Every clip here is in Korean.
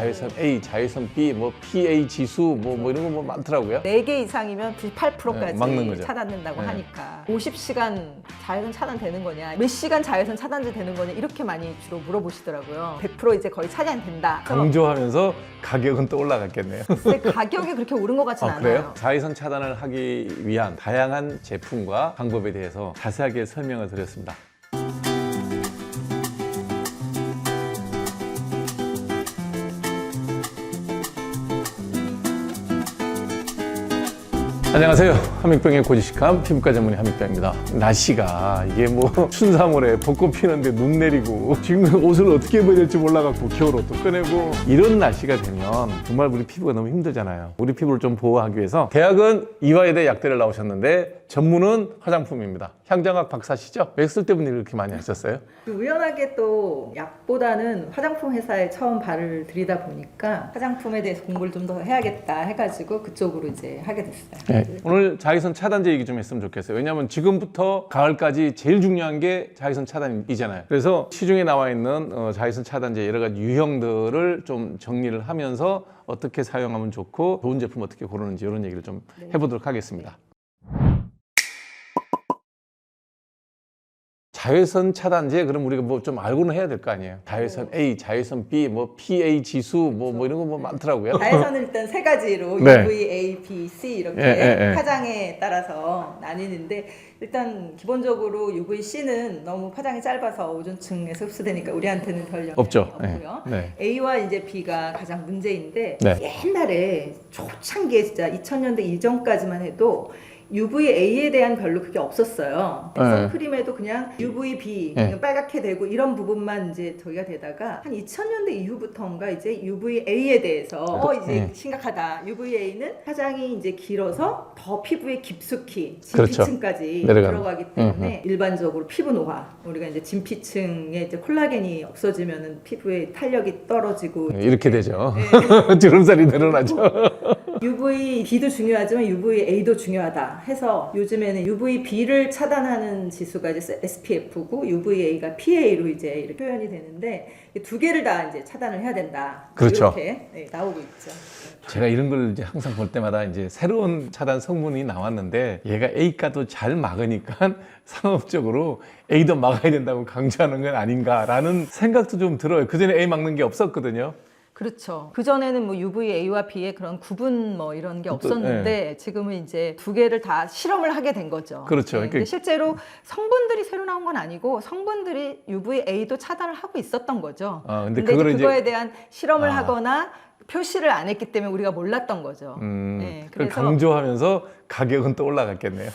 자외선 A, 자외선 B, 뭐 PA 지수 뭐 이런 거 뭐 많더라고요. 4개 이상이면 98%까지 막는 거죠. 차단된다고 네. 하니까 50시간 자외선 차단되는 거냐, 몇 시간 자외선 차단제 되는 거냐 이렇게 많이 주로 물어보시더라고요. 100% 이제 거의 차단된다. 강조하면서 가격은 또 올라갔겠네요. 근데 가격이 그렇게 오른 것 같진 않아요. 그래요? 자외선 차단을 하기 위한 다양한 제품과 방법에 대해서 자세하게 설명을 드렸습니다. 안녕하세요. 한민병의 고지식함 피부과 전문의 한민병입니다. 날씨가 이게 뭐 춘삼월에 벚꽃 피는데 눈 내리고 지금 옷을 어떻게 입어야 될지 몰라갖고 겨울 옷도 꺼내고 이런 날씨가 되면 정말 우리 피부가 너무 힘들잖아요. 우리 피부를 좀 보호하기 위해서 대학은 이화여대 약대를 나오셨는데 전문은 화장품입니다. 향정학 박사시죠? 왜 쓸데없는 일을 이렇게 많이 하셨어요? 우연하게 또 약보다는 화장품 회사에 처음 발을 들이다 보니까 화장품에 대해서 공부를 좀 더 해야겠다 해가지고 그쪽으로 이제 하게 됐어요. 네. 오늘 자외선 차단제 얘기 좀 했으면 좋겠어요. 왜냐하면 지금부터 가을까지 제일 중요한 게 자외선 차단이잖아요. 그래서 시중에 나와 있는 자외선 차단제 여러 가지 유형들을 좀 정리를 하면서 어떻게 사용하면 좋고 좋은 제품 어떻게 고르는지 이런 얘기를 좀 해보도록 하겠습니다. 자외선 차단제 그럼 우리가 뭐 좀 알고는 해야 될 거 아니에요. 자외선 A, 자외선 B, 뭐 PA 지수 뭐 이런 거 뭐 많더라고요. 자외선은 일단 세 가지로 네. UV, A, B, C 이렇게 예. 파장에 따라서 나뉘는데 일단 기본적으로 UVC는 너무 파장이 짧아서 오존층에서 흡수되니까 우리한테는 별 영향이 없죠. 없고요. 네. A와 이제 B가 가장 문제인데 네. 옛날에 초창기에 진짜 2000년대 이전까지만 해도 UVA에 대한 별로 그게 없었어요. 네. 선크림에도 그냥 UVB 네. 그냥 빨갛게 되고 이런 부분만 이제 저희가 되다가 한 2000년대 이후부터인가 이제 UVA에 대해서 이제 네. 심각하다. UVA는 화장이 이제 길어서 더 피부에 깊숙이 그렇죠. 진피층까지 내려가는. 들어가기 때문에 일반적으로 피부 노화, 우리가 이제 진피층에 이제 콜라겐이 없어지면은 피부의 탄력이 떨어지고 이렇게 되죠. 주름살이 늘어나죠. UVB도 중요하지만 UVA도 중요하다 해서 요즘에는 UVB를 차단하는 지수가 이제 SPF고 UVA가 PA로 이제 이렇게 표현이 되는데 두 개를 다 이제 차단을 해야 된다. 그렇죠. 이렇게 나오고 있죠. 제가 이런 걸 이제 항상 볼 때마다 이제 새로운 차단 성분이 나왔는데 얘가 A가도 잘 막으니까 상업적으로 A도 막아야 된다고 강조하는 건 아닌가라는 생각도 좀 들어요. 그전에 A 막는 게 없었거든요. 그렇죠. 그전에는 뭐 UVA와 B의 그런 구분 뭐 이런 게 없었는데 지금은 이제 두 개를 다 실험을 하게 된 거죠. 그렇죠. 네, 근데 실제로 성분들이 새로 나온 건 아니고 성분들이 UVA도 차단을 하고 있었던 거죠. 근데 근데 그거를 그거에 대한 실험을 하거나 표시를 안 했기 때문에 우리가 몰랐던 거죠. 그걸 그래서 강조하면서 가격은 또 올라갔겠네요.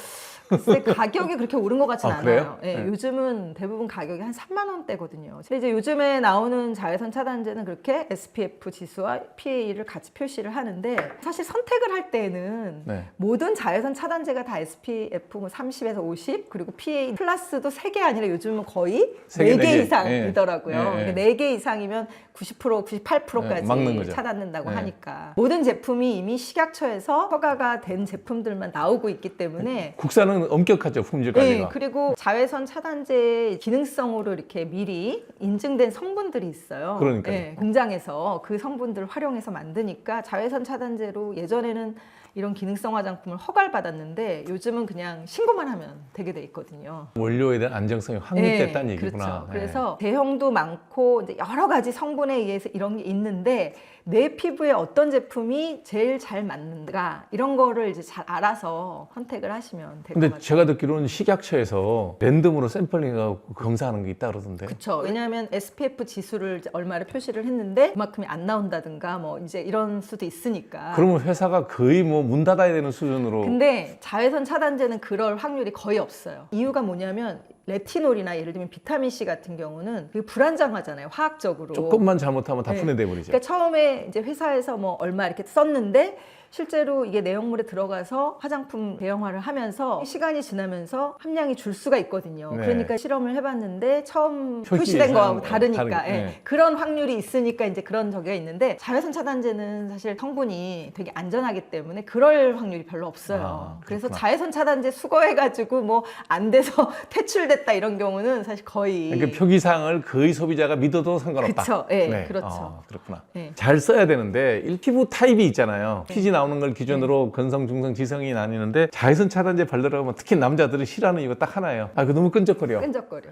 글쎄 가격이 그렇게 오른 것 같진 그래요? 않아요. 네. 요즘은 대부분 가격이 한 3만 원대거든요. 근데 이제 요즘에 나오는 자외선 차단제는 그렇게 SPF 지수와 PA를 같이 표시를 하는데 사실 선택을 할 때는 모든 자외선 차단제가 다 SPF 뭐 30에서 50 그리고 PA 플러스도 3개 아니라 요즘은 거의 4개 이상이더라고요. 그러니까 4개 이상이면 90%, 98%까지 막는 거죠. 차단된다고 하니까 모든 제품이 이미 식약처에서 허가가 된 제품들만 나오고 있기 때문에 국산은 엄격하죠, 품질 관리가. 네, 그리고 자외선 차단제 기능성으로 이렇게 미리 인증된 성분들이 있어요. 그러니까요. 네, 공장에서 그 성분들을 활용해서 만드니까 자외선 차단제로 예전에는 이런 기능성 화장품을 허가를 받았는데 요즘은 그냥 신고만 하면 되게 돼 있거든요. 원료에 대한 안정성이 확립됐다는 얘기구나. 그렇죠. 그래서 대형도 많고 이제 여러 가지 성분에 의해서 이런 게 있는데 내 피부에 어떤 제품이 제일 잘 맞는가 이런 거를 이제 잘 알아서 선택을 하시면 될 것 같아요. 근데 제가 듣기로는 식약처에서 랜덤으로 샘플링하고 검사하는 게 있다 그러던데. 그렇죠. 왜냐하면 SPF 지수를 이제 얼마를 표시를 했는데 그만큼이 안 나온다든가 뭐 이제 이런 수도 있으니까. 그러면 회사가 거의 뭐 문 닫아야 되는 수준으로. 근데 자외선 차단제는 그럴 확률이 거의 없어요. 이유가 뭐냐면 레티놀이나 예를 들면 비타민C 같은 경우는 되게 불안정하잖아요. 화학적으로. 조금만 잘못하면 다 분해돼 버리죠. 그러니까 처음에 이제 회사에서 뭐 얼마 이렇게 썼는데 실제로 이게 내용물에 들어가서 화장품 대형화를 하면서 시간이 지나면서 함량이 줄 수가 있거든요. 네. 그러니까 실험을 해봤는데 처음 표시 표시된 거하고 이상, 다르니까 네. 그런 확률이 있으니까 이제 그런 저기가 있는데 자외선 차단제는 사실 성분이 되게 안전하기 때문에 그럴 확률이 별로 없어요. 그래서 그렇구나. 자외선 차단제 수거해가지고 뭐 안 돼서 퇴출된 잘못됐다 이런 경우는 사실 거의 그러니까 표기사항을 거의 소비자가 믿어도 상관없다. 그렇죠. 네, 그렇죠. 그렇구나. 네. 잘 써야 되는데 피부 타입이 있잖아요. 피지 나오는 걸 기준으로 건성, 중성, 지성이 나뉘는데 자외선 차단제 바르려고 하면 특히 남자들이 싫어하는 이유가 딱 하나예요. 아, 그 너무 끈적거려.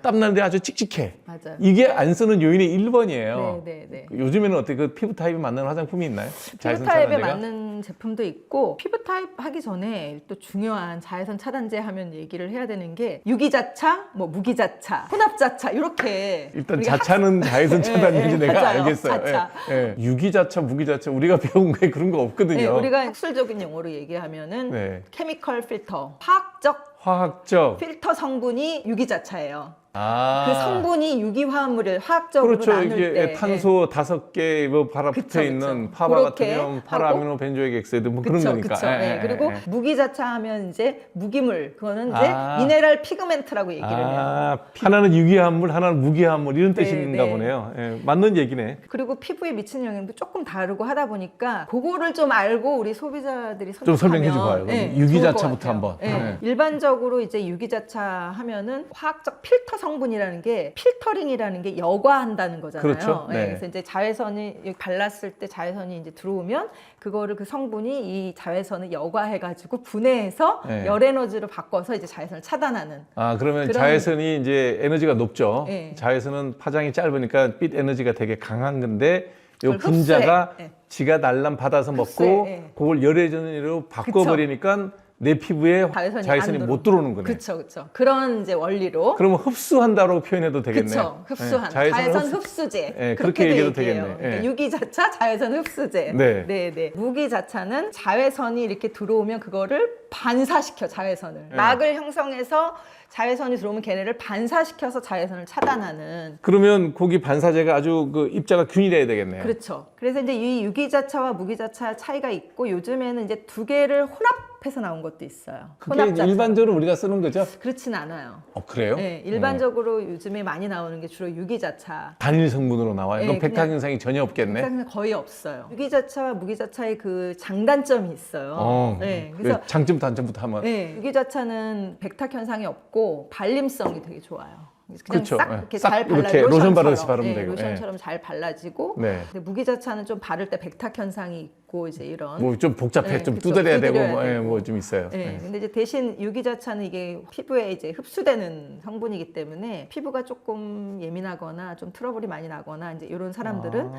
땀나는데 아주 칙칙해. 맞아요. 이게 안 쓰는 요인이 1번이에요. 네. 요즘에는 어떻게 그 피부 타입에 맞는 화장품이 있나요? 피부 타입에 맞는 제품도 있고 피부 타입 하기 전에 또 중요한 자외선 차단제 하면 얘기를 해야 되는 게 유기자차, 뭐 무기자차, 혼합자차 이렇게 일단 자차는 자외선 차단인지 내가 맞아요. 알겠어요. 자차. 유기자차, 무기자차 우리가 배운 거에 그런 거 없거든요. 네, 우리가 학술적인 용어로 얘기하면은 케미컬 필터, 화학적 필터 성분이 유기자차예요. 그 성분이 유기화합물을 화학적으로 그렇죠. 나눌 이게 때 탄소 5개 뭐 바로 붙어 있는 파바 같으면 파라아미노 벤조익 엑사이드 뭐 그런 거니까. 그리고 무기자차 하면 이제 무기물 그거는 이제 미네랄 피그멘트라고 얘기를 해요. 하나는 유기화합물, 하나는 무기화합물 이런 뜻인가 보네요. 맞는 얘기네. 그리고 피부에 미치는 영향도 조금 다르고 하다 보니까 그거를 좀 알고 우리 소비자들이 좀 설명해 주고요. 유기자차부터 한번. 일반적으로 이제 유기자차 하면은 화학적 필터 성분이라는 게 필터링이라는 게 여과한다는 거잖아요. 그렇죠. 그래서 이제 자외선이 발랐을 때 자외선이 이제 들어오면 그거를 그 성분이 이 자외선을 여과해가지고 분해해서 열 에너지로 바꿔서 이제 자외선을 차단하는. 그러면 자외선이 이제 에너지가 높죠. 자외선은 파장이 짧으니까 빛 에너지가 되게 강한 건데 요 분자가 지가 날람 받아서 먹고 그걸 열 에너지로 바꿔버리니까 내 피부에 자외선이 못 들어오는 거네. 그렇죠. 그런 이제 원리로. 그러면 흡수한다고 표현해도 되겠네. 그렇죠. 흡수한. 자외선 흡수제. 그렇게 얘기해도 되겠네. 그러니까 유기자차, 자외선 흡수제. 네. 무기자차는 자외선이 이렇게 들어오면 그거를 반사시켜 자외선을. 막을 형성해서 자외선이 들어오면 걔네를 반사시켜서 자외선을 차단하는. 그러면 거기 반사제가 아주 그 입자가 균일해야 되겠네요. 그렇죠. 그래서 이제 이 유기자차와 무기자차 차이가 있고 요즘에는 이제 두 개를 혼합해서 나온 것도 있어요. 그게 일반적으로 우리가 쓰는 거죠? 그렇진 않아요. 그래요? 네, 일반적으로 요즘에 많이 나오는 게 주로 유기자차. 단일 성분으로 나와요? 그럼 백탁 현상이 전혀 없겠네? 백탁 현상 거의 없어요. 유기자차와 무기자차의 그 장단점이 있어요. 그래서 장점 단점부터 한번. 유기자차는 백탁 현상이 없고 발림성이 되게 좋아요. 그냥 그렇죠. 싹 이렇게 잘 발라 이렇게 로션 바르듯이 바르면 되고. 로션처럼 잘 발라지고. 근데 무기자차는 좀 바를 때 백탁 현상이 있고 이제 이런. 뭐 좀 복잡해, 좀 두드려야 되고 뭐 좀 있어요. 근데 이제 대신 유기자차는 이게 피부에 이제 흡수되는 성분이기 때문에 피부가 조금 예민하거나 좀 트러블이 많이 나거나 이제 이런 사람들은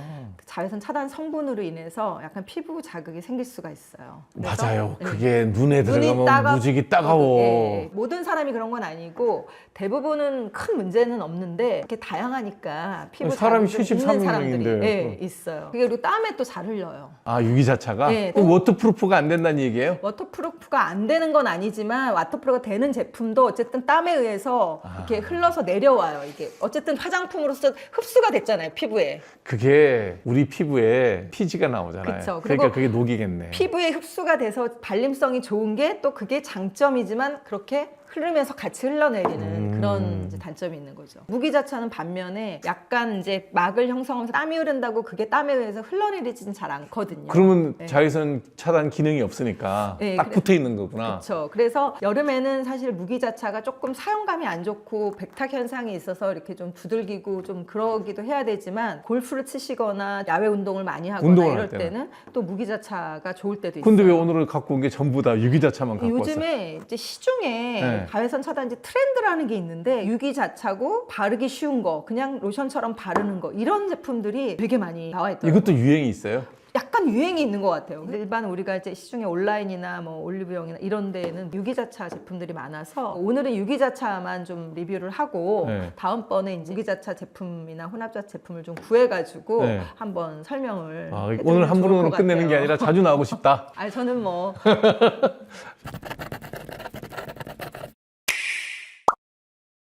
자외선 차단 성분으로 인해서 약간 피부 자극이 생길 수가 있어요. 맞아요. 그게 눈에 들어가면 무지개 따가워. 모든 사람이 그런 건 아니고 대부분은 큰 문제는 없는데 이렇게 다양하니까 피부 사람이 자극이 있는 73명인데. 사람들이 있어요. 그게 그리고 땀에 또 잘 흘려요. 유기자차가? 그럼 워터프루프가 안 된다는 얘기예요? 워터프루프가 안 되는 건 아니지만 워터프루프가 되는 제품도 어쨌든 땀에 의해서 이렇게 흘러서 내려와요. 이게 어쨌든 화장품으로서 흡수가 됐잖아요, 피부에. 그게 우리 피부에 피지가 나오잖아요. 그쵸. 그러니까 그게 녹이겠네. 피부에 흡수가 돼서 발림성이 좋은 게 또 그게 장점이지만 그렇게 흐르면서 같이 흘러내리는 그런 이제 단점이 있는 거죠. 무기자차는 반면에 약간 이제 막을 형성하면서 땀이 흐른다고 그게 땀에 의해서 흘러내리지는 잘 않거든요. 그러면 자외선 차단 기능이 없으니까 딱 붙어 있는 거구나. 그렇죠. 그래서 여름에는 사실 무기자차가 조금 사용감이 안 좋고 백탁 현상이 있어서 이렇게 좀 두들기고 좀 그러기도 해야 되지만 골프를 치시거나 야외 운동을 많이 하거나 이럴 때는 또 무기자차가 좋을 때도 있어요. 근데 왜 오늘 갖고 온 게 전부 다 유기자차만 갖고 왔어요? 요즘에 이제 시중에 자외선 차단제 트렌드라는 게 있는데 유기자차고 바르기 쉬운 거 그냥 로션처럼 바르는 거 이런 제품들이 되게 많이 나와 있더라고요. 이것도 유행이 있어요? 약간 유행이 있는 것 같아요. 일반 우리가 이제 시중에 온라인이나 뭐 올리브영이나 이런 데에는 유기자차 제품들이 많아서 오늘은 유기자차만 좀 리뷰를 하고 다음번에 이제 유기자차 제품이나 혼합자차 제품을 좀 구해가지고 한번 설명을 오늘 한 번으로 끝내는 게 아니라 자주 나오고 싶다. 저는 뭐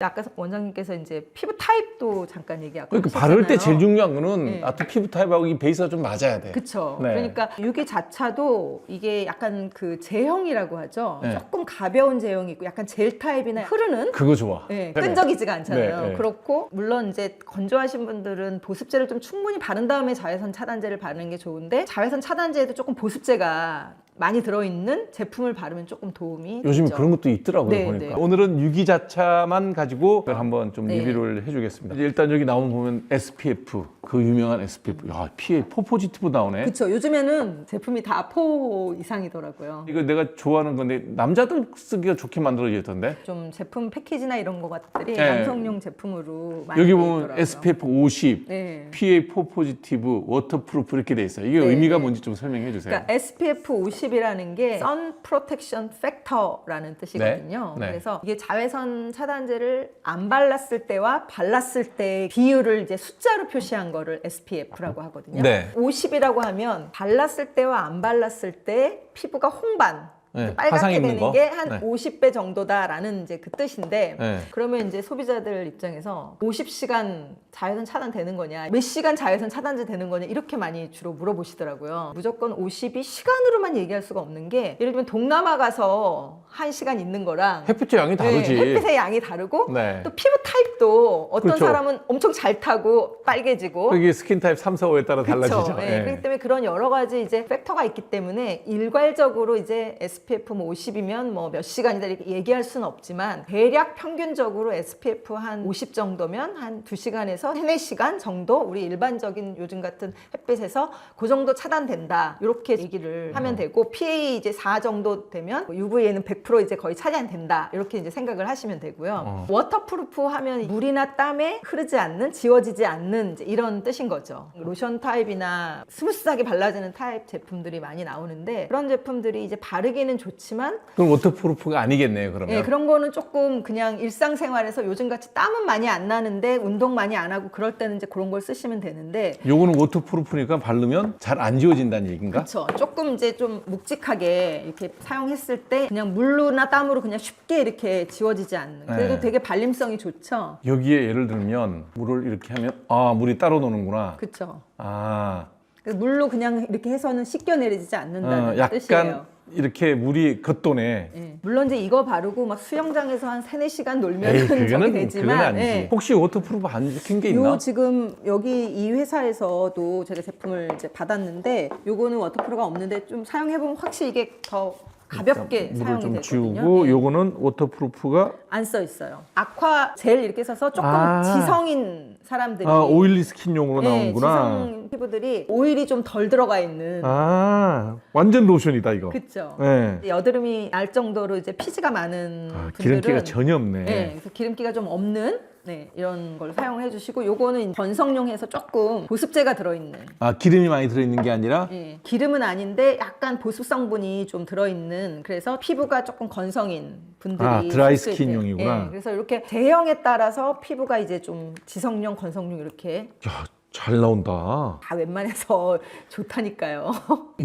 아까 원장님께서 이제 피부 타입도 잠깐 얘기하고 그러니까 바를 때 제일 중요한 거는 피부 타입하고 이 베이스가 좀 맞아야 돼. 그렇죠. 그러니까 유기자차도 이게 약간 그 제형이라고 하죠. 조금 가벼운 제형이 있고 약간 젤 타입이나 흐르는 그거 좋아. 끈적이지가 않잖아요. 그렇고 물론 이제 건조하신 분들은 보습제를 좀 충분히 바른 다음에 자외선 차단제를 바르는 게 좋은데 자외선 차단제에도 조금 보습제가 많이 들어있는 제품을 바르면 조금 도움이 요즘에 있죠. 그런 것도 있더라고요. 네, 보니까. 네. 오늘은 유기자차만 가지고 그걸 한번 좀 네. 리뷰를 해주겠습니다. 일단 여기 나오면 보면 SPF, 그 유명한 SPF. 야, PA, 포포지티브 나오네. 그렇죠. 요즘에는 제품이 다 4 이상이더라고요. 이거 내가 좋아하는 건데 남자들 쓰기가 좋게 만들어졌던데. 좀 제품 패키지나 이런 것들이 네. 남성용 제품으로 많이 여기 돼 보면 있더라고요. SPF 50, 네. PA 포포지티브, 워터프루프 이렇게 돼 있어요. 이게 네, 의미가 네. 뭔지 좀 설명해 주세요. 그러니까 SPF 50이라는 게 Sun Protection Factor라는 뜻이거든요. 네. 네. 그래서 이게 자외선 차단제를 안 발랐을 때와 발랐을 때 비율을 이제 숫자로 표시한 거를 SPF라고 하거든요. 네. 50이라고 하면 발랐을 때와 안 발랐을 때 피부가 홍반 네, 빨갛게 화상 입는 되는 거. 게 한 네. 50배 정도다라는 이제 그 뜻인데 네. 그러면 이제 소비자들 입장에서 50시간 자외선 차단 되는 거냐, 몇 시간 자외선 차단제 되는 거냐 이렇게 많이 주로 물어보시더라고요. 무조건 50이 시간으로만 얘기할 수가 없는 게 예를 들면 동남아 가서 1시간 있는 거랑 햇빛의 양이 다르지. 네, 햇빛의 양이 다르고 네. 또 피부 타입도 어떤 그렇죠. 사람은 엄청 잘 타고 빨개지고 이게 스킨 타입 3, 4, 5에 따라 달라지죠. 그렇죠. 네. 예. 그렇기 때문에 그런 여러 가지 이제 팩터가 있기 때문에 일괄적으로 이제 SPF 뭐 50이면 뭐 몇 시간이다 이렇게 얘기할 수는 없지만 대략 평균적으로 SPF 한 50 정도면 한 2시간에서 3, 4시간 정도 우리 일반적인 요즘 같은 햇빛에서 그 정도 차단된다. 이렇게 얘기를 하면 되고 PA 이제 4 정도 되면 UVA는 100% 이제 거의 차단된다. 이렇게 이제 생각을 하시면 되고요. 워터프루프 하면 물이나 땀에 흐르지 않는, 지워지지 않는 이제 이런 뜻인 거죠. 로션 타입이나 스무스하게 발라지는 타입 제품들이 많이 나오는데 그런 제품들이 이제 바르기는 좋지만 그럼 워터프루프가 아니겠네요, 그러면. 네, 그런 거는 조금 그냥 일상생활에서 요즘같이 땀은 많이 안 나는데 운동 많이 안 하고 그럴 때는 이제 그런 걸 쓰시면 되는데 요거는 워터프루프니까 바르면 잘 안 지워진다는 얘기인가? 그렇죠. 조금 이제 좀 묵직하게 이렇게 사용했을 때 그냥 물로나 땀으로 그냥 쉽게 이렇게 지워지지 않는. 그래도 네. 되게 발림성이 좋죠. 여기에 예를 들면 물을 이렇게 하면 아, 물이 따로 노는구나. 그렇죠. 아, 그래서 물로 그냥 이렇게 해서는 씻겨내리지 않는다는 약간 뜻이에요. 이렇게 물이 겉도네. 예. 물론 이제 이거 바르고 막 수영장에서 한 3, 4시간 놀면 에이, 저기 그건 되지만 아니지. 예. 혹시 워터프루프 안 시킨 게 있나? 요 지금 여기 이 회사에서도 제가 제품을 이제 받았는데 요거는 워터프루프가 없는데 좀 사용해보면 확실히 이게 더 가볍게 물을 사용이 좀 되거든요. 지우고 예. 요거는 워터프루프가 안 써 있어요. 아쿠아 젤 이렇게 써서 조금 아. 지성인 사람들이 오일리 스킨용으로 나오는구나. 지성 피부들이 오일이 좀 덜 들어가 있는 아, 완전 로션이다 이거. 그렇죠. 네. 여드름이 날 정도로 이제 피지가 많은 아, 분들은 기름기가 전혀 없네. 네, 그래서 기름기가 좀 없는 이런 걸 사용해 주시고 요거는 건성용해서 조금 보습제가 들어있는 아, 기름이 많이 들어있는 게 아니라 기름은 아닌데 약간 보습 성분이 좀 들어있는 그래서 피부가 조금 건성인 분들이 드라이 쓸 수 스킨용이구나. 있대요. 그래서 이렇게 제형에 따라서 피부가 이제 좀 지성용, 건성용 이렇게 야, 잘 나온다. 다 웬만해서 좋다니까요.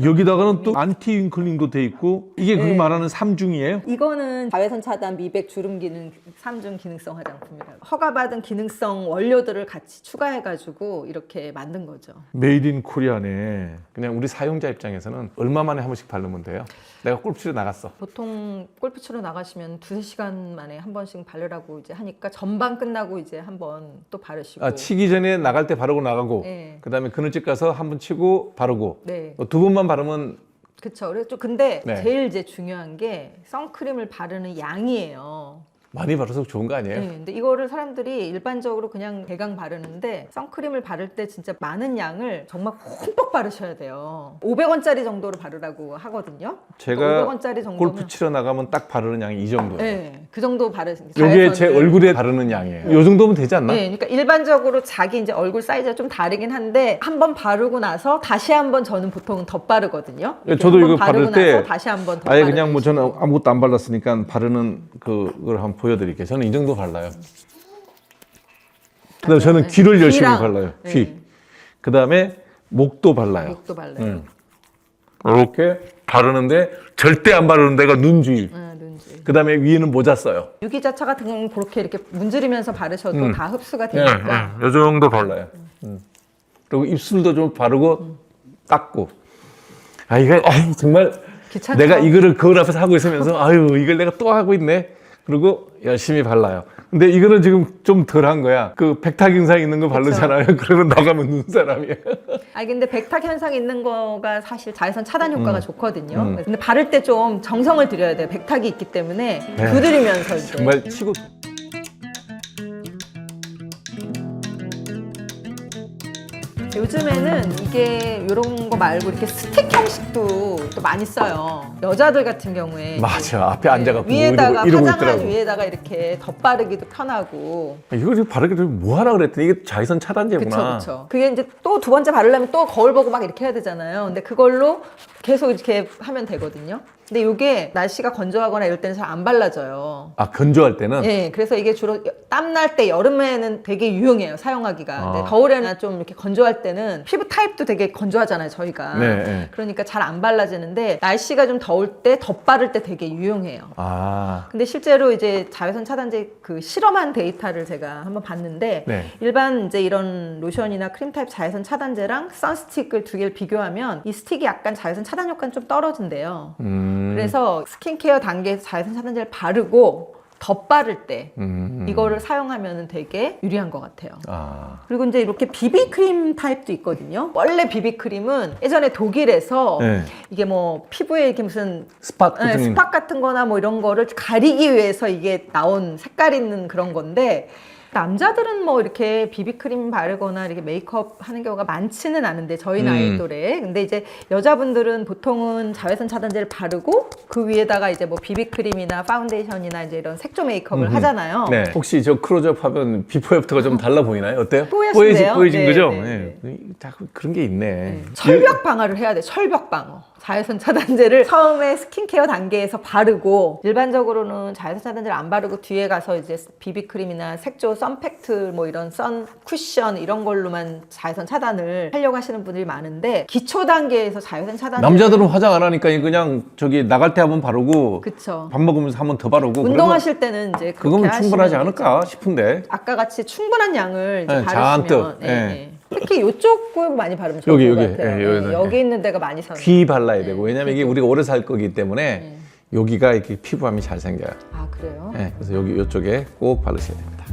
여기다가는 또 안티 윙클링도 돼 있고 이게 그게 말하는 삼중이에요? 이거는 자외선 차단, 미백, 주름 기능 3중 기능성 화장품이라고 허가받은 기능성 원료들을 같이 추가해가지고 이렇게 만든 거죠. 메이드 인 코리아네. 그냥 우리 사용자 입장에서는 얼마 만에 한 번씩 바르면 돼요? 내가 골프 치러 나갔어. 보통 골프 치러 나가시면 2-3시간 만에 한 번씩 바르라고 이제 하니까 전반 끝나고 이제 한 번 또 바르시고. 아, 치기 전에 나갈 때 바르고 나가고 네. 그다음에 그늘집 가서 한 번 치고 바르고 네. 2번만 바르면 그쵸. 그래서 좀 근데 네. 제일 이제 중요한 게 선크림을 바르는 양이에요. 많이 바르서 좋은 거 아니에요? 네, 근데 이거를 사람들이 일반적으로 그냥 대강 바르는데 선크림을 바를 때 진짜 많은 양을 정말 흠뻑 바르셔야 돼요. 500원짜리 정도로 바르라고 하거든요. 제가 500원짜리 정도면 골프 치러 나가면 딱 바르는 양이 이 정도예요. 네, 그 정도 바르시는 이게 제 얼굴에 바르는 양이에요. 이 정도면 되지 않나? 네, 그러니까 일반적으로 자기 이제 얼굴 사이즈가 좀 다르긴 한데 한 번 바르고 나서 다시 한번 저는 보통 덧바르거든요. 저도 이거 바를 바르고 때 나서 다시 한번 아예 그냥 뭐 저는 아무것도 안 발랐으니까 바르는 그걸 한번 보여드릴게요. 저는 이 정도 발라요. 그다음에 저는 귀를 열심히 귀랑. 발라요. 네. 귀. 그다음에 목도 발라요. 목도 발라요. 이렇게 바르는데 절대 안 바르는 데가 눈 주위. 눈지. 그다음에 위에는 모자 써요. 유기자차 같은 경우는 그렇게 이렇게 문지르면서 바르셔도 다 흡수가 되니까. 이 정도 발라요. 그리고 입술도 좀 바르고 닦고. 아 이거 정말 귀찮죠? 내가 이거를 거울 앞에서 하고 있으면서 아유 이걸 내가 또 하고 있네. 그리고 열심히 발라요. 근데 이거는 지금 좀 덜한 거야. 그 백탁 현상 있는 거 바르잖아요. 그러면 나가면 눈사람이야. 아 근데 백탁 현상 있는 거가 사실 자외선 차단 효과가 좋거든요. 근데 바를 때 좀 정성을 들여야 돼요. 백탁이 있기 때문에 네. 두드리면서 이제. 정말 치고. 요즘에는 이게 이런 거 말고 이렇게 스틱 형식도 또 많이 써요. 여자들 같은 경우에 맞아. 앞에 앉아갖고 위에다가 이러고 화장한 있더라고. 위에다가 이렇게 덧바르기도 편하고. 이거 지금 바르기 좀 뭐 하라 그랬더니 이게 자외선 차단제구나. 그쵸. 그게 이제 또 두 번째 바르려면 또 거울 보고 막 이렇게 해야 되잖아요. 근데 그걸로 계속 이렇게 하면 되거든요. 근데 이게 날씨가 건조하거나 이럴 때는 잘 안 발라져요. 아, 건조할 때는? 예, 그래서 이게 주로 땀날 때 여름에는 되게 유용해요, 사용하기가. 근데 겨울에는 좀 이렇게 건조할 때는 피부 타입도 되게 건조하잖아요, 저희가. 네, 네. 그러니까 잘 안 발라지는데 날씨가 좀 더울 때 덧바를 때 되게 유용해요. 아. 근데 실제로 이제 자외선 차단제 그 실험한 데이터를 제가 한번 봤는데 네. 일반 이제 이런 로션이나 크림 타입 자외선 차단제랑 선스틱을 두 개를 비교하면 이 스틱이 약간 자외선 차단 효과는 좀 떨어진대요. 그래서 스킨케어 단계에서 자외선 차단제를 바르고 덧바를 때 이거를 사용하면 되게 유리한 것 같아요. 아. 그리고 이제 이렇게 비비크림 타입도 있거든요. 원래 비비크림은 예전에 독일에서 네. 이게 뭐 피부에 이렇게 무슨 스팟 같은 스팟 같은 거나 뭐 이런 거를 가리기 위해서 이게 나온 색깔 있는 그런 건데 남자들은 뭐 이렇게 비비크림 바르거나 이렇게 메이크업 하는 경우가 많지는 않은데 저희 나이 또래. 근데 이제 여자분들은 보통은 자외선 차단제를 바르고 그 위에다가 이제 뭐 비비크림이나 파운데이션이나 이제 이런 색조 메이크업을 하잖아요. 네. 혹시 저 클로즈업 하면 비포 애프터가 좀 달라 보이나요? 어때요? 뽀얘진데요? 보여진 네, 거죠? 네, 네. 자꾸 그런 게 있네. 철벽 방어를 해야 돼. 철벽 방어. 자외선 차단제를 처음에 스킨케어 단계에서 바르고 일반적으로는 자외선 차단제를 안 바르고 뒤에 가서 이제 비비크림이나 색조 선팩트 뭐 이런 선 쿠션 이런 걸로만 자외선 차단을 하려고 하시는 분들이 많은데 기초 단계에서 자외선 차단 남자들은 화장 안 하니까 그냥 저기 나갈 때 한번 바르고 그쵸. 밥 먹으면서 한번 더 바르고 운동하실 때는 이제 그렇게 그거면 충분하지 하시면 않을까 싶은데. 아까 같이 충분한 양을 이제 네, 바르시면 잔뜩, 예, 네. 예. 특히 이쪽을 많이 바르면 좋을 여기, 것 여기. 같아요. 예, 예, 여기는, 여기 예. 있는 데가 많이 서는. 귀 발라야 되고 왜냐면 이게 우리가 오래 살 거기 때문에 여기가 이렇게 피부함이 잘 생겨요. 아 그래요? 네, 그래서 여기 이쪽에 꼭 바르셔야 됩니다.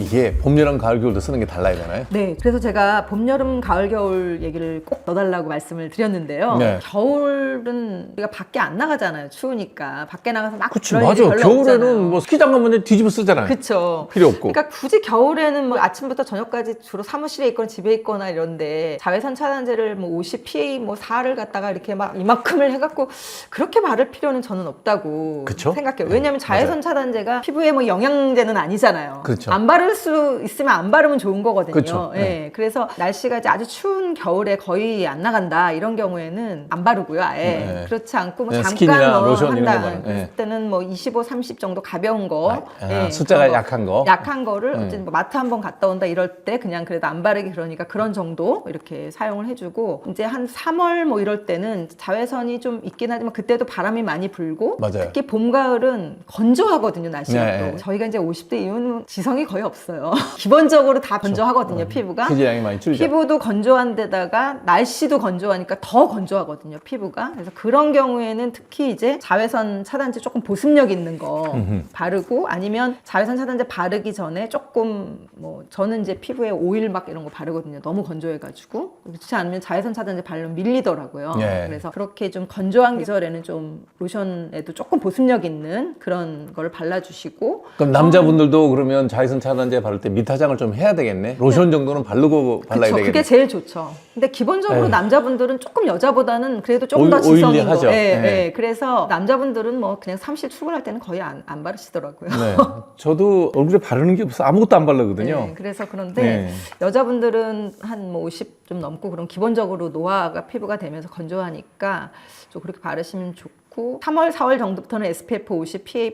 이게 봄, 여름, 가을, 겨울도 쓰는 게 달라야 되나요? 네, 그래서 제가 봄, 여름, 가을, 겨울 얘기를 꼭 넣어달라고 말씀을 드렸는데요. 네. 겨울은 우리가 밖에 안 나가잖아요. 추우니까 밖에 나가서 막 그치, 그럴 맞아. 일이 별로 겨울에는 없잖아요. 뭐 스키장 가면 뒤집어 쓰잖아요. 그쵸. 필요 없고. 그러니까 굳이 겨울에는 뭐 아침부터 저녁까지 주로 사무실에 있거나 집에 있거나 이런데 자외선 차단제를 뭐 50 PA 뭐 4를 갖다가 이렇게 막 이만큼을 해갖고 그렇게 바를 필요는 저는 없다고 그쵸? 생각해요. 왜냐하면 자외선 차단제가 피부에 뭐 영양제는 아니잖아요. 그렇죠. 안 바를 수 있으면 안 바르면 좋은 거거든요. 그쵸. 예. 네. 그래서 날씨가 이제 아주 추운 겨울에 거의 안 나간다 이런 경우에는 안 바르고요. 아예. 네. 그렇지 않고 뭐 네, 잠깐 스킨이나 뭐 로션 이런 거 한다. 바르는, 그랬을 네. 때는 뭐 25, 30 정도 가벼운 거. 숫자가 그런 거. 약한 거. 약한 거를 어쨌든 뭐 마트 한번 갔다 온다 이럴 때 그냥 그래도 안 바르기 그러니까 그런 정도 이렇게 사용을 해주고 이제 한 3월 뭐 이럴 때는 자외선이 좀 있긴 하지만 그때도 바람이 많이 불고 맞아요. 특히 봄 가을은 건조하거든요 날씨가 네. 또 저희가 이제 50대 이후는 지성이 거의 없어요. 기본적으로 다 건조하거든요 피부가. 피지량이 많이 줄죠. 피부도 건조한 데다가 날씨도 건조하니까 더 건조하거든요 피부가. 그래서 그런 경우에는 특히 이제 자외선 차단제 조금 보습력 있는 거 바르고 아니면 자외선 차단제 바르기 전에 조금 뭐 저는 이제 피부에 오일 막 이런 거 바르거든요. 너무 건조해가지고 그렇지 않으면 자외선 차단제 바르면 밀리더라고요. 예. 그래서 그렇게 좀 건조한 계절에는 좀 로션에도 조금 보습력 있는 그런 거를 발라주시고 그럼 남자분들도 그러면 자외선 차단제 바를 때 밑화장을 좀 해야 되겠네? 로션 정도는 바르고 발라야 그쵸, 되겠네? 그게 제일 좋죠. 근데 기본적으로 에이. 남자분들은 조금 여자보다는 그래도 조금 더 오일- 지성인 거. 오일리하죠. 예, 예. 예. 그래서 남자분들은 뭐 그냥 사무실 출근할 때는 거의 안 바르시더라고요. 네. 저도 얼굴에 바르는 게 없어. 아무것도 안 바르거든요. 네, 그래서 그런데 네. 여자분들은 한 뭐 50 좀 넘고 그럼 기본적으로 노화가 피부가 되면서 건조하니까 좀 그렇게 바르시면 좋고 놓고 3월, 4월 정도부터는 SPF 50, PA++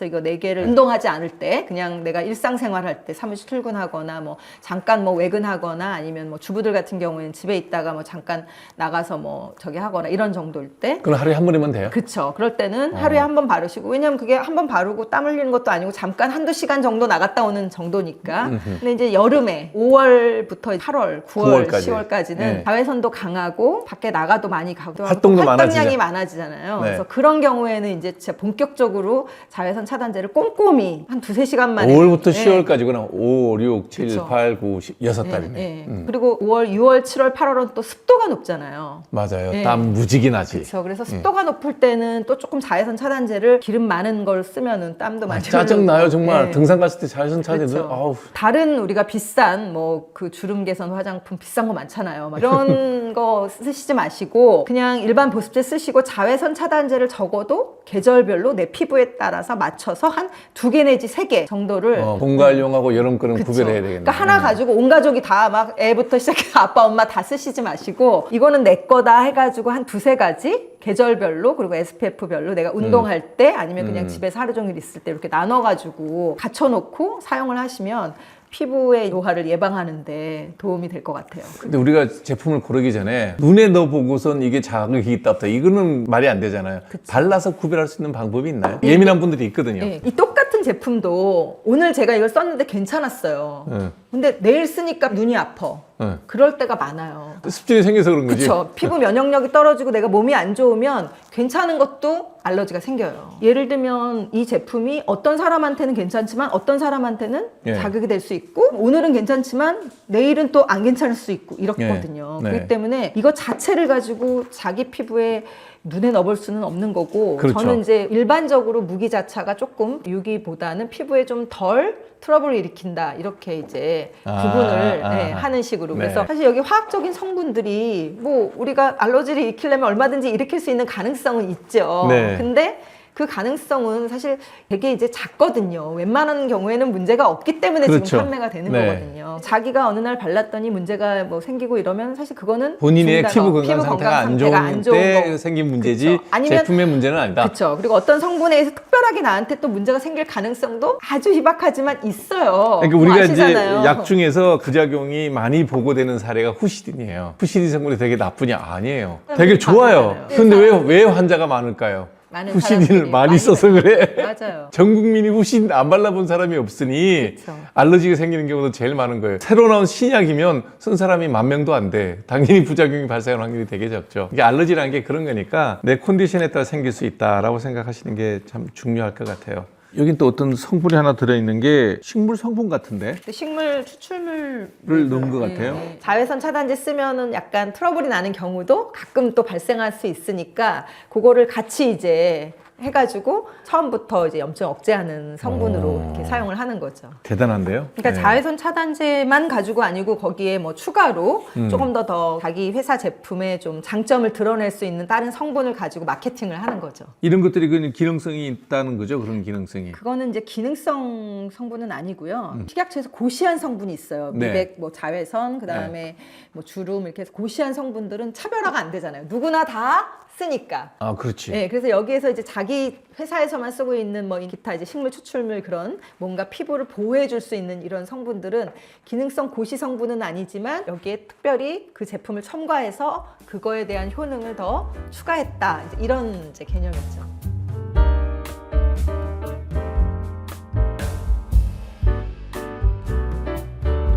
이거 4개를 운동하지 않을 때 그냥 내가 일상생활할 때 사무실 출근하거나 뭐 잠깐 뭐 외근하거나 아니면 뭐 주부들 같은 경우에는 집에 있다가 뭐 잠깐 나가서 뭐 저기 하거나 이런 정도일 때 그럼 하루에 한 번이면 돼요? 그쵸. 그럴 때는 하루에 한 번 바르시고 왜냐면 그게 한 번 바르고 땀 흘리는 것도 아니고 잠깐 한두 시간 정도 나갔다 오는 정도니까 근데 이제 여름에 5월부터 8월, 9월, 10월까지는 자외선도 강하고 밖에 나가도 많이 가고 활동도 활동량이 많아지잖아요. 네. 그래서 그런 경우에는 이제 진짜 본격적으로 자외선 차단제를 꼼꼼히 한 2-3시간 만에 5월부터 네. 10월까지구나. 5, 6, 7, 그쵸. 8, 9, 10, 6달이네. 네. 그리고 5월, 6월, 7월, 8월은 또 습도가 높잖아요. 맞아요. 네. 땀 무지개 나지. 그렇죠. 그래서 습도가 높을 때는 또 조금 자외선 차단제를 기름 많은 걸 쓰면은 땀도 많이 짜증 나요 정말. 네. 등산 갔을 때 자외선 차단제. 그렇죠. 아우. 다른 우리가 비싼 뭐 그 주름 개선 화장품 비싼 거 많잖아요. 막 이런 거 쓰시지 마시고 그냥 일반 보습제 쓰시고 자외선 차단제를 적어도 계절별로 내 피부에 따라서 맞춰서 한 2개 내지 3개 정도를 봄가을용하고 여름 거는 그쵸. 구별해야 되겠네. 그러니까 하나 가지고 온 가족이 다 막 애부터 시작해서 아빠 엄마 다 쓰시지 마시고 이거는 내 거다 해가지고 한 2-3가지 계절별로 그리고 SPF별로 내가 운동할 때 아니면 그냥 집에서 하루 종일 있을 때 이렇게 나눠가지고 갖춰놓고 사용을 하시면 피부의 노화를 예방하는데 도움이 될 것 같아요. 근데 우리가 제품을 고르기 전에 눈에 넣어보고선 이게 자극이 있다 없다 이거는 말이 안 되잖아요. 그치. 발라서 구별할 수 있는 방법이 있나요? 예민한 분들이 있거든요. 네, 이 똑같은 제품도 오늘 제가 이걸 썼는데 괜찮았어요. 네. 근데 내일 쓰니까 눈이 아파. 네. 그럴 때가 많아요. 습진이 생겨서 그런 거지. 그렇죠. 피부 면역력이 떨어지고 내가 몸이 안 좋으면 괜찮은 것도 알러지가 생겨요. 예를 들면 이 제품이 어떤 사람한테는 괜찮지만 어떤 사람한테는 예. 자극이 될 수 있고 오늘은 괜찮지만 내일은 또 안 괜찮을 수 있고 이렇거든요. 네. 그렇기 때문에 이거 자체를 가지고 자기 피부에 눈에 넣어볼 수는 없는 거고 그렇죠. 저는 이제 일반적으로 무기자차가 조금 유기보다는 피부에 좀 덜 트러블을 일으킨다 이렇게 이제 구분을 하는 식으로 네. 그래서 사실 여기 화학적인 성분들이 뭐 우리가 알러지를 일으키려면 얼마든지 일으킬 수 있는 가능성은 있죠. 네. 근데 그 가능성은 사실 되게 이제 작거든요. 웬만한 경우에는 문제가 없기 때문에 그렇죠. 지금 판매가 되는 네. 거거든요. 자기가 어느 날 발랐더니 문제가 뭐 생기고 이러면 사실 그거는 본인의 중단어, 피부 건강 상태가 안 좋은 때 생긴 문제지 그쵸. 아니면 제품의 문제는 아니다. 그렇죠. 그리고 어떤 성분에 의해서 특별하게 나한테 또 문제가 생길 가능성도 아주 희박하지만 있어요. 그러니까 우리가 아시잖아요. 이제 약 중에서 부작용이 많이 보고되는 사례가 후시딘이에요. 후시딘 성분이 되게 나쁘냐? 아니에요. 되게 좋아요. 많잖아요. 근데 왜 환자가 많을까요? 많은 후시딘을 사람들이 많이 써서 그래. 맞아요. 전 국민이 후시딘 안 발라본 사람이 없으니 그쵸. 알러지가 생기는 경우도 제일 많은 거예요. 새로 나온 신약이면 쓴 사람이 10,000명도 안 돼. 당연히 부작용이 발생할 확률이 되게 적죠. 이게 알러지라는 게 그런 거니까 내 컨디션에 따라 생길 수 있다라고 생각하시는 게 참 중요할 것 같아요. 여긴 또 어떤 성분이 하나 들어있는 게 식물 성분 같은데? 식물 추출물을 넣은 것 같아요. 자외선 차단제 쓰면은 약간 트러블이 나는 경우도 가끔 또 발생할 수 있으니까 그거를 같이 이제 해가지고 처음부터 이제 염증 억제하는 성분으로 이렇게 사용을 하는 거죠. 대단한데요? 그러니까 네. 자외선 차단제만 가지고 아니고 거기에 뭐 추가로 조금 더 자기 회사 제품의 좀 장점을 드러낼 수 있는 다른 성분을 가지고 마케팅을 하는 거죠. 이런 것들이 그 기능성이 있다는 거죠? 그런 기능성이. 그거는 이제 기능성 성분은 아니고요. 식약처에서 고시한 성분이 있어요. 네. 미백, 뭐 자외선, 그다음에 뭐 주름 이렇게 해서 고시한 성분들은 차별화가 안 되잖아요. 누구나 다 쓰니까. 아, 그렇지. 네, 그래서 여기에서 이제 자기 회사에서만 쓰고 있는 뭐 기타 이제 식물 추출물 그런 뭔가 피부를 보호해 줄 수 있는 이런 성분들은 기능성 고시 성분은 아니지만 여기에 특별히 그 제품을 첨가해서 그거에 대한 효능을 더 추가했다. 이제 이런 이제 개념이죠.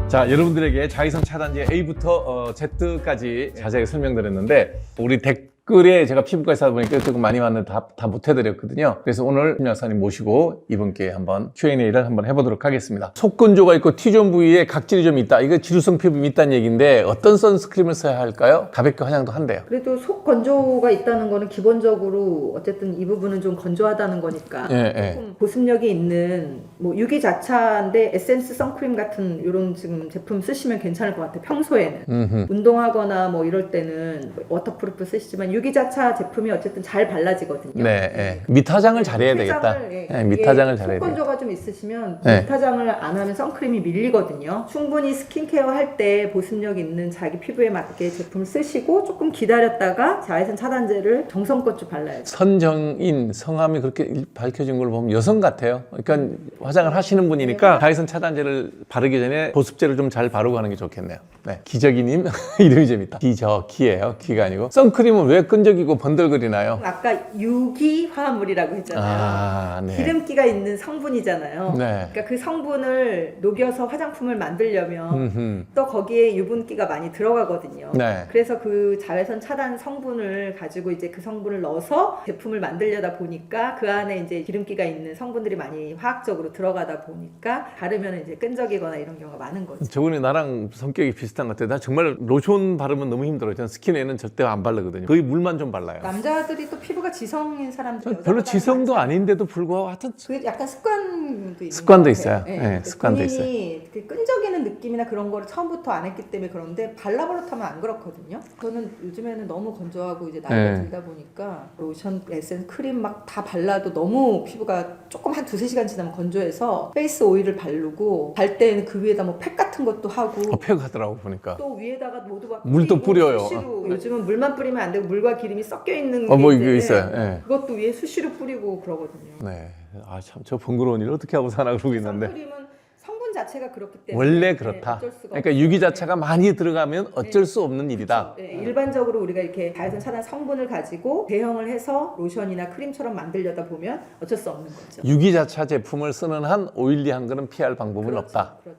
자, 여러분들에게 자외선 차단제 A부터 Z까지 자세하게 설명드렸는데 우리 댓글에 제가 피부과에서 하다 보니까 조금 많이 왔는데 다 못 해드렸거든요. 그래서 오늘 김 약사님 모시고 이분께 한번 Q&A를 한번 해보도록 하겠습니다. 속건조가 있고 T존 부위에 각질이 좀 있다. 이거 지루성 피부에 있다는 얘기인데 어떤 선스크림을 써야 할까요? 가볍게 화장도 한대요. 그래도 속 건조가 있다는 거는 기본적으로 어쨌든 이 부분은 좀 건조하다는 거니까 조금 보습력이 있는 뭐 유기자차인데 에센스 선크림 같은 이런 지금 제품 쓰시면 괜찮을 것 같아요. 평소에는 운동하거나 뭐 이럴 때는 워터프루프 쓰시지만 유기자차 제품이 어쨌든 잘 발라지거든요. 네. 밑화장을 잘해야 되겠다. 밑화장을 잘해야 되겠다. 속건조가 좀 있으시면 네. 밑화장을 안 하면 선크림이 밀리거든요. 충분히 스킨케어 할 때 보습력 있는 자기 피부에 맞게 제품을 쓰시고 조금 기다렸다가 자외선 차단제를 정성껏 좀 발라야죠. 선정인 성함이 그렇게 밝혀진 걸 보면 여성 같아요. 그러니까 화장을 하시는 분이니까 자외선 차단제를 바르기 전에 보습제를 좀 잘 바르고 하는 게 좋겠네요. 네. 기저귀님 이름이 재밌다. 기저귀예요. 기가 아니고. 선크림은 왜 끈적이고 번들거리나요? 아까 유기화합물이라고 했잖아요. 네. 기름기가 있는 성분이잖아요. 네. 그러니까 그 성분을 녹여서 화장품을 만들려면 또 거기에 유분기가 많이 들어가거든요. 네. 그래서 그 자외선 차단 성분을 가지고 이제 그 성분을 넣어서 제품을 만들려다 보니까 그 안에 이제 기름기가 있는 성분들이 많이 화학적으로 들어가다 보니까 바르면 이제 끈적이거나 이런 경우가 많은 거죠. 저번에 나랑 성격이 비슷한 것 같아요. 나 정말 로션 바르면 너무 힘들어요. 저는 스킨에는 절대 안 바르거든요. 거의 물만 좀 발라요. 남자들이 또 피부가 지성인 사람들이 별로 지성도 아닌데도 불구하고 하여튼 그 약간 습관도 있는 습관도 것 있어요. 같아요. 네, 습관도 본인이 그 끈적이는 느낌이나 그런 거를 처음부터 안 했기 때문에 그런데 발라버릇하면 안 그렇거든요. 저는 요즘에는 너무 건조하고 이제 나이가 들다 보니까 로션, 에센스, 크림 막 다 발라도 너무 피부가 조금 한 2-3시간 지나면 건조해서 페이스 오일을 바르고 잘 때는 그 위에다 뭐 팩 같은 것도 하고 팩 하더라고 보니까. 또 위에다가 모두 막 물도 뿌려요. 수시로. 요즘은 물만 뿌리면 안 되고 물과 기름이 섞여 있는 뭐 게 이거 있는데 있어요. 네. 그것도 위에 수시로 뿌리고 그러거든요. 네. 아, 참 저 번거로운 일 어떻게 하고 사나 그러고 있는데. 선크림은 성분 자체가 그렇기 때문에 원래 그렇다. 어쩔 수가 그러니까 없어요. 유기자차가 많이 들어가면 어쩔 수 없는 일이다. 네, 일반적으로 우리가 이렇게 자외선 차단 성분을 가지고 대형을 해서 로션이나 크림처럼 만들려다 보면 어쩔 수 없는 거죠. 유기자차 제품을 쓰는 한 오일리한 거는 피할 방법은 없다. 그렇죠.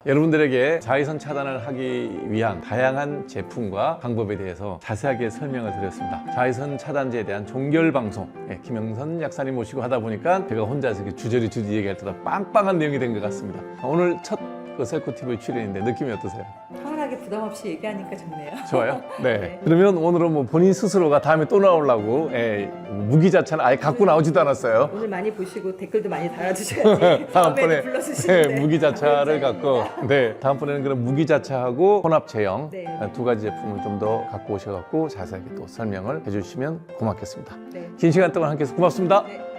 여러분들에게 자외선 차단을 하기 위한 다양한 제품과 방법에 대해서 자세하게 설명을 드렸습니다. 자외선 차단제에 대한 종결 방송, 김영선 약사님 모시고 하다 보니까 제가 혼자서 이렇게 주저리 얘기할 때도 빵빵한 내용이 된 것 같습니다. 오늘 첫 셀코TV 출연인데 느낌이 어떠세요? 편안하게 부담 없이 얘기하니까 좋네요. 좋아요? 네. 그러면 오늘은 뭐 본인 스스로가 다음에 또 나오려고 무기자차는 아예 갖고 나오지도 않았어요. 오늘 많이 보시고 댓글도 많이 달아주셔야지. 다음번에 불러주시는데. 무기자차를 갖고 다음번에는 그럼 무기자차하고 혼합 제형 네. 두 가지 제품을 좀 더 갖고 오셔갖고 자세하게 또 설명을 해주시면 고맙겠습니다. 네. 긴 시간 동안 함께해서 고맙습니다. 네.